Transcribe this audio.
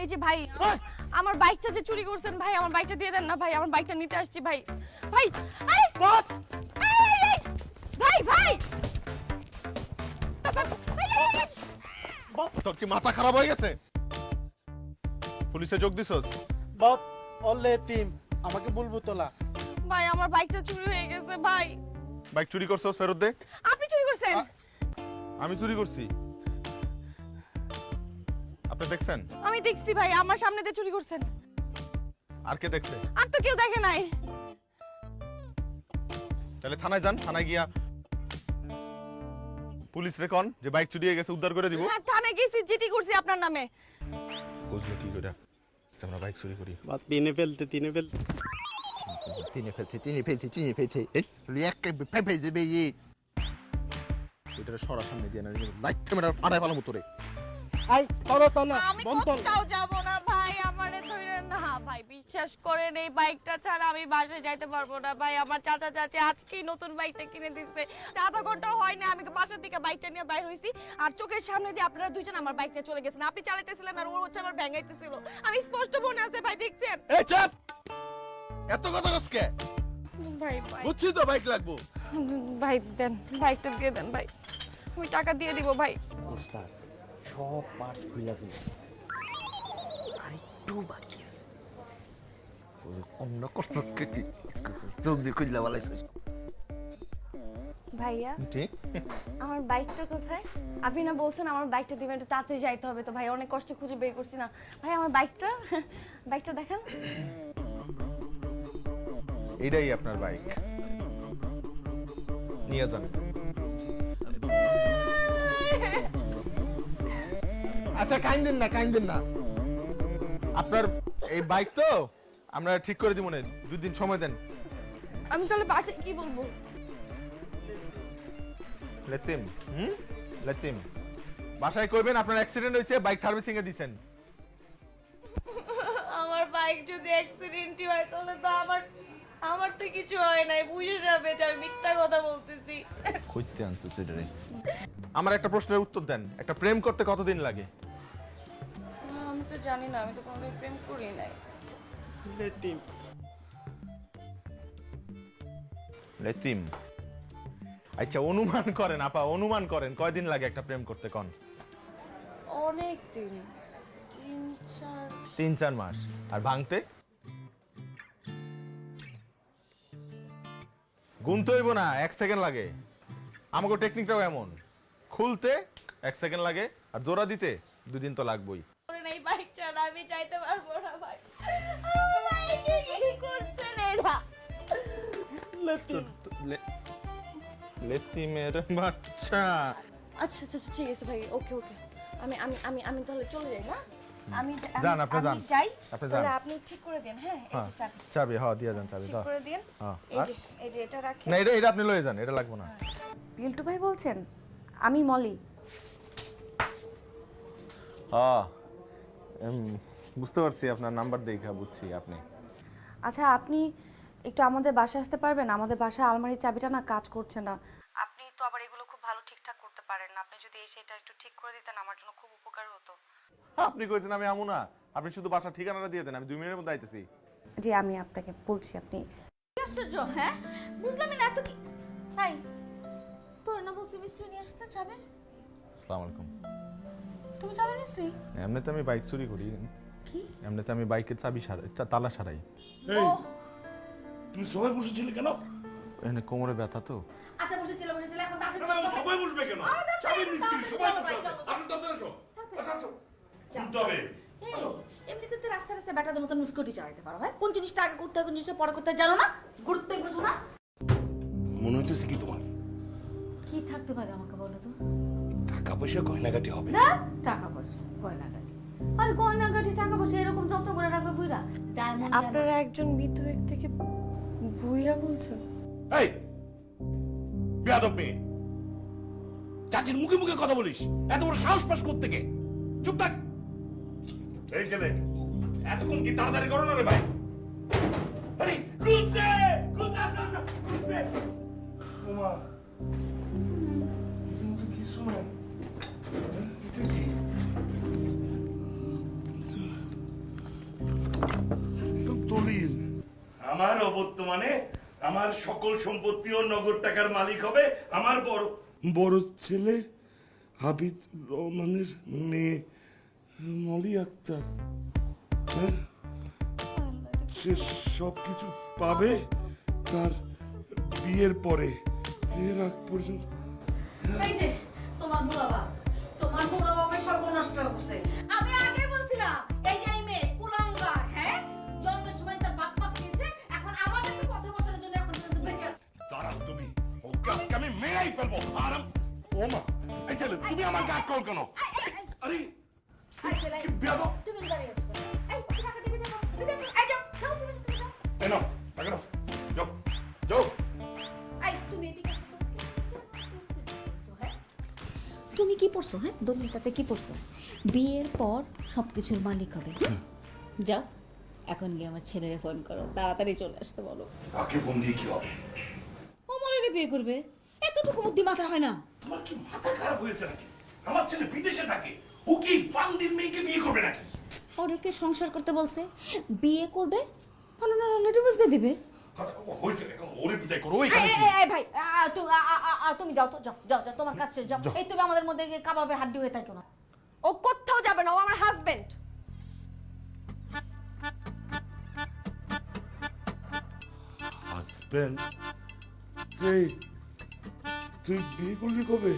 এই যে ভাই, আমার বাইকটা যে চুরি করছেন ভাই, আমার বাইকটা দিয়ে দেন না ভাই, আমার বাইকটা নিতে আসছি ভাই। ভাই এই, এই, ভাই ভাই তোর কি মাথা খারাপ হয়ে গেছে? পুলিশে যোগ দিছস? বাপ অল্লে এতিম আমাকে বলবো তোলা। ভাই আমার বাইকটা চুরি হয়ে গেছে ভাই। বাইক চুরি করছস, ফেরত দে। আপনি চুরি করছেন? আমি চুরি করছি? আপনি দেখছেন? আমি দেখছি ভাই, আমার সামনে দিয়ে চুরি করছেন। আর কে দেখছে? আর তো কেউ দেখে নাই। তাহলে থানায় যান, থানায় গিয়া পুলিশ রে কোন যে বাইক চুরি হয়ে গেছে উদ্ধার করে দিব। হ্যাঁ থানায় গেছি, জিডি করছি আপনার নামে। বুঝলো কি করে যে আমরা বাইক চুরি করি? বাপ তিনে ফেলতে চিনি ফেলতে এই লিয়াকে ফেফে যাবে এই এটা সরা সামনে দিয়ে না লাইট ক্যামেরা ফাড়ায় পালাম তোরে। আই তোরা তো না আমি বন্তল কোথাও যাব না ভাই, আমারে ধইরেন না ভাই, বিশ্বাস করেন এই বাইকটা ছাড়া আমি বাসায় যাইতে পারবো না ভাই। আমার চাচা চাচি আজকেই নতুন বাইকটা কিনে দিচ্ছে, আধা ঘন্টা হয় না আমি বাসা থেকে বাইকটা নিয়ে বাইর হইছি, আর চোখের সামনে দিয়ে আপনারা দুইজন আমার বাইক নিয়ে চলে গেছেন। আপনি চালাইতেছিলেন আর ও হচ্ছে আমার ভেঙাইতেছিল, আমি স্পষ্ট মনে আছে ভাই, দেখছেন? এই চাপ, এত কথা কসকে? ভাই ভাই বুঝছি তো বাইক লাগবো। ভাই দেন, বাইকটা দিয়ে দেন ভাই, আমি টাকা দিয়ে দিব ভাই। ওস্তাদ সব পার্টস খুইলা ফেলছি আর একটু বাকি আছে। অন্য করছস কে কি জলদি কইলা বলাইছ? ভাইয়া ঠিক আমার বাইকটা কোথায়? আপনি না বলছেন আমার বাইকটা দিবেন, একটু তাড়াতাড়ি যাইতে হবে তো ভাই, অনেক কষ্টে খুঁজে বের করছি না ভাই। আমার বাইকটা বাইকটা দেখেন। এটাই আপনার বাইক, নিয়ে যান। আচ্ছা কাইন্দেন না আপনার এই বাইক তো আমরা ঠিক করে দিব না, 2 দিন সময় দেন। আমি তাহলে বাসায় কি বলবো? লেতিম লেতিম বাসায় কইবেন আপনার অ্যাক্সিডেন্ট হয়েছে, বাইক সার্ভিসিং এ দিবেন। আমার বাইক যদি অ্যাক্সিডেন্টই হয় তাহলে তো আমার তো কিছু হয় নাই, বুঝে যাবে যে আমি মিথ্যা কথা বলতেছি। কইতে আনছো সেটারে? আমার একটা প্রশ্নের উত্তর দেন, একটা প্রেম করতে কতদিন লাগে? আমি তো জানি না, আমি তো কোনোদিন প্রেম করি নাই। এতিম লেতিম আচ্ছা অনুমান করেন আপা, অনুমান করেন কয়দিন লাগে একটা প্রেম করতে কোন? অনেক দিন, 3-4 3-4 মাস। আর ভাঙতে? গুনতে হইব না, 1 সেকেন্ড লাগে। আমাকে টেকনিকটাও এমন, খুলতে 1 সেকেন্ড লাগে আর জোড়া দিতে 2 দিন তো লাগবেই। করে নাই বাইক ছাড়া আমি যাইতে পারবো না ভাই। আমার বাইকে কি করছেন এরা? লেতিমের বাচ্চা। আচ্ছা আচ্ছা আচ্ছা, ঠিক আছে ভাই, ওকে ওকে। আমি আমি আমি আমি তাহলে চলে যাই না? আমি যান, আপনি যান। যাই, আপনি যান। তাহলে আপনি ঠিক করে দেন। হ্যাঁ এই যে চাবি চাবি হ্যাঁ দিয়া যান, চাবি ঠিক দাও। করে দেন। হ্যাঁ, এই যে এটা রাখেন। না এটা আপনি লয়ে যান, এটা লাগবে না। বিল্টু ভাই বলছেন? আমি মলি। হ্যাঁ বুঝতে পারছি, আপনার নাম্বার দেখা বুঝছি আপনি। আচ্ছা আপনি একটু আমাদের বাসায় আসতে পারবেন? আমাদের বাসায় আলমারির চাবিটা না কাজ করছে না। আপনি তো আবার এগুলো খুব ভালো ঠিকঠাক করতে পারেন না, আপনি যদি এসে এটা একটু ঠিক করে দিতেন আমার জন্য খুব উপকার হতো। আপনি কইছেন আমি আমু না, আপনি শুধু বাসার ঠিকানাটা দিয়ে দেন, আমি 2 মিনিটের মধ্যে আইতেছি। জি আমি আপনাকে বলছি, আপনি আশ্চর্য। হ্যাঁ বুঝলাম না এত কি। তাই তোর না বলছি মিস্ত্রি নিয়ে আসতে চাবের? আসসালামু আলাইকুম। তুমি চাবের মিস্ত্রি? এমনিতে আমি বাইক চুরি করি। কি? এমনিতে আমি বাইকের চাবি তালা সারাই। এই তুমি সবাই বসেছিলে কেন? এখানে কোমরে ব্যথা তো। আচ্ছা বসেছিল এখন তাড়াতাড়ি কেন চলো। সবাই বসবে কেন? চাবির মিস্ত্রি সবাই বসে আছে। আসুন তাড়াতাড়ি এসো। আসো শুনতে হবে। এই, এমনিতে তো রাস্তা রাস্তা ব্যাটাদের মতো নুস্কটি চালাতে পারো, হয় কোন জিনিসটা আগে করতে হয় কোন জিনিসটা পরে করতে হয় জানো না, গুরুত্বই বুঝো না। মনে হইতেছে কি তোমার কি থাকতে পারে আমাকে বলো তো? টাকা পয়সা গয়নাগাটি হবে? না টাকা পয়সা গয়নাগাটি, আর গয়নাগাটি টাকা পয়সা এরকম যত্ন করে রাখবে বুইরা? আপনারা একজন মৃত ব্যক্তিকে বুইরা বলছেন? এই বেয়াদব মেয়ে, চাচির মুখে মুখে কথা বলিস, এত বড় সাহস পাস করতে কে? চুপ থাক। এই ছেলে এতক্ষণ কি তাড়াতাড়ি করো না রে ভাই? আরে খুলছে খুলছে, আসো আসো খুলছে। ওমা এখানে তো কিছু নাই। এটা কি? দলিল আমার অবর্তমানে আমার সকল সম্পত্তি ও নগদ টাকার মালিক হবে আমার বড় বড় ছেলে হাবিব রহমানের মেয়ে মলি আক্তার। হ্যাঁ? সে সব কিছু পাবে তার বিয়ের পরে, এর আগ পর্যন্ত। এই যে তোমার বুড়া বাপ, তোমার বুড়া বাপের সর্বনাশ করছে। আমি আগে বলছিলাম এই যে এই মেয়ে কুলাঙ্গার, হ্যাঁ জন্মের সময় তার বাপ মা খেয়েছে, এখন আমাদেরকে পথে বসানোর জন্য এখন পর্যন্ত বেঁচে আছে। দাঁড়াও তুমি, ওকে আজকে আমি মেরেই ফেলবো। আর ও মা, এই ছেলে তুমি আমার গায়ে কল কেন? আরে এই ছেলে, কি বেয়াদব! তুমি দাঁড়িয়ে আছো কেন? এই ওকে টাকা দিবি দেখো, এই যাও যাও তুমি যাও। এই নাও টাকা নাও, যাও যাও। এই তুমি এদিকে আসো তো। হ্যাঁ তুমি কি পড়ছো? হ্যাঁ দলিলটাতে কি পড়ছো? বিয়ের পর সবকিছুর মালিক হবে। যাও এখন গিয়ে আমার ছেলেরে ফোন করো, তাড়াতাড়ি চলে আসতে বলো। কাকে ফোন দিয়ে কি হবে? ও মনে বিয়ে করবে, এতটুকু বুদ্ধি মাথা হয় না। তোমার কি মাথা খারাপ হয়েছে নাকি? আমার ছেলে বিদেশে থাকে, ও কি বান্দির মেয়েকে বিয়ে করবে নাকি? ওরকে সংসার করতে বলছে, বিয়ে করবে, ভালো না হলে ডিভোর্স দিয়ে দিবে। হয়েছে ওরে বিদায় করো। এই, এই, এই, ভাই তুমি যাও তো, যাও যাও যাও, তোমার কাছে যাও। এই তুমি আমাদের মধ্যে কাবাবে হাড্ডি হয়ে থাকো না। ও কোথাও যাবে না, ও আমার হাজবেন্ড। হাজবেন্ড? এই তুই বিয়ে করলি কবে?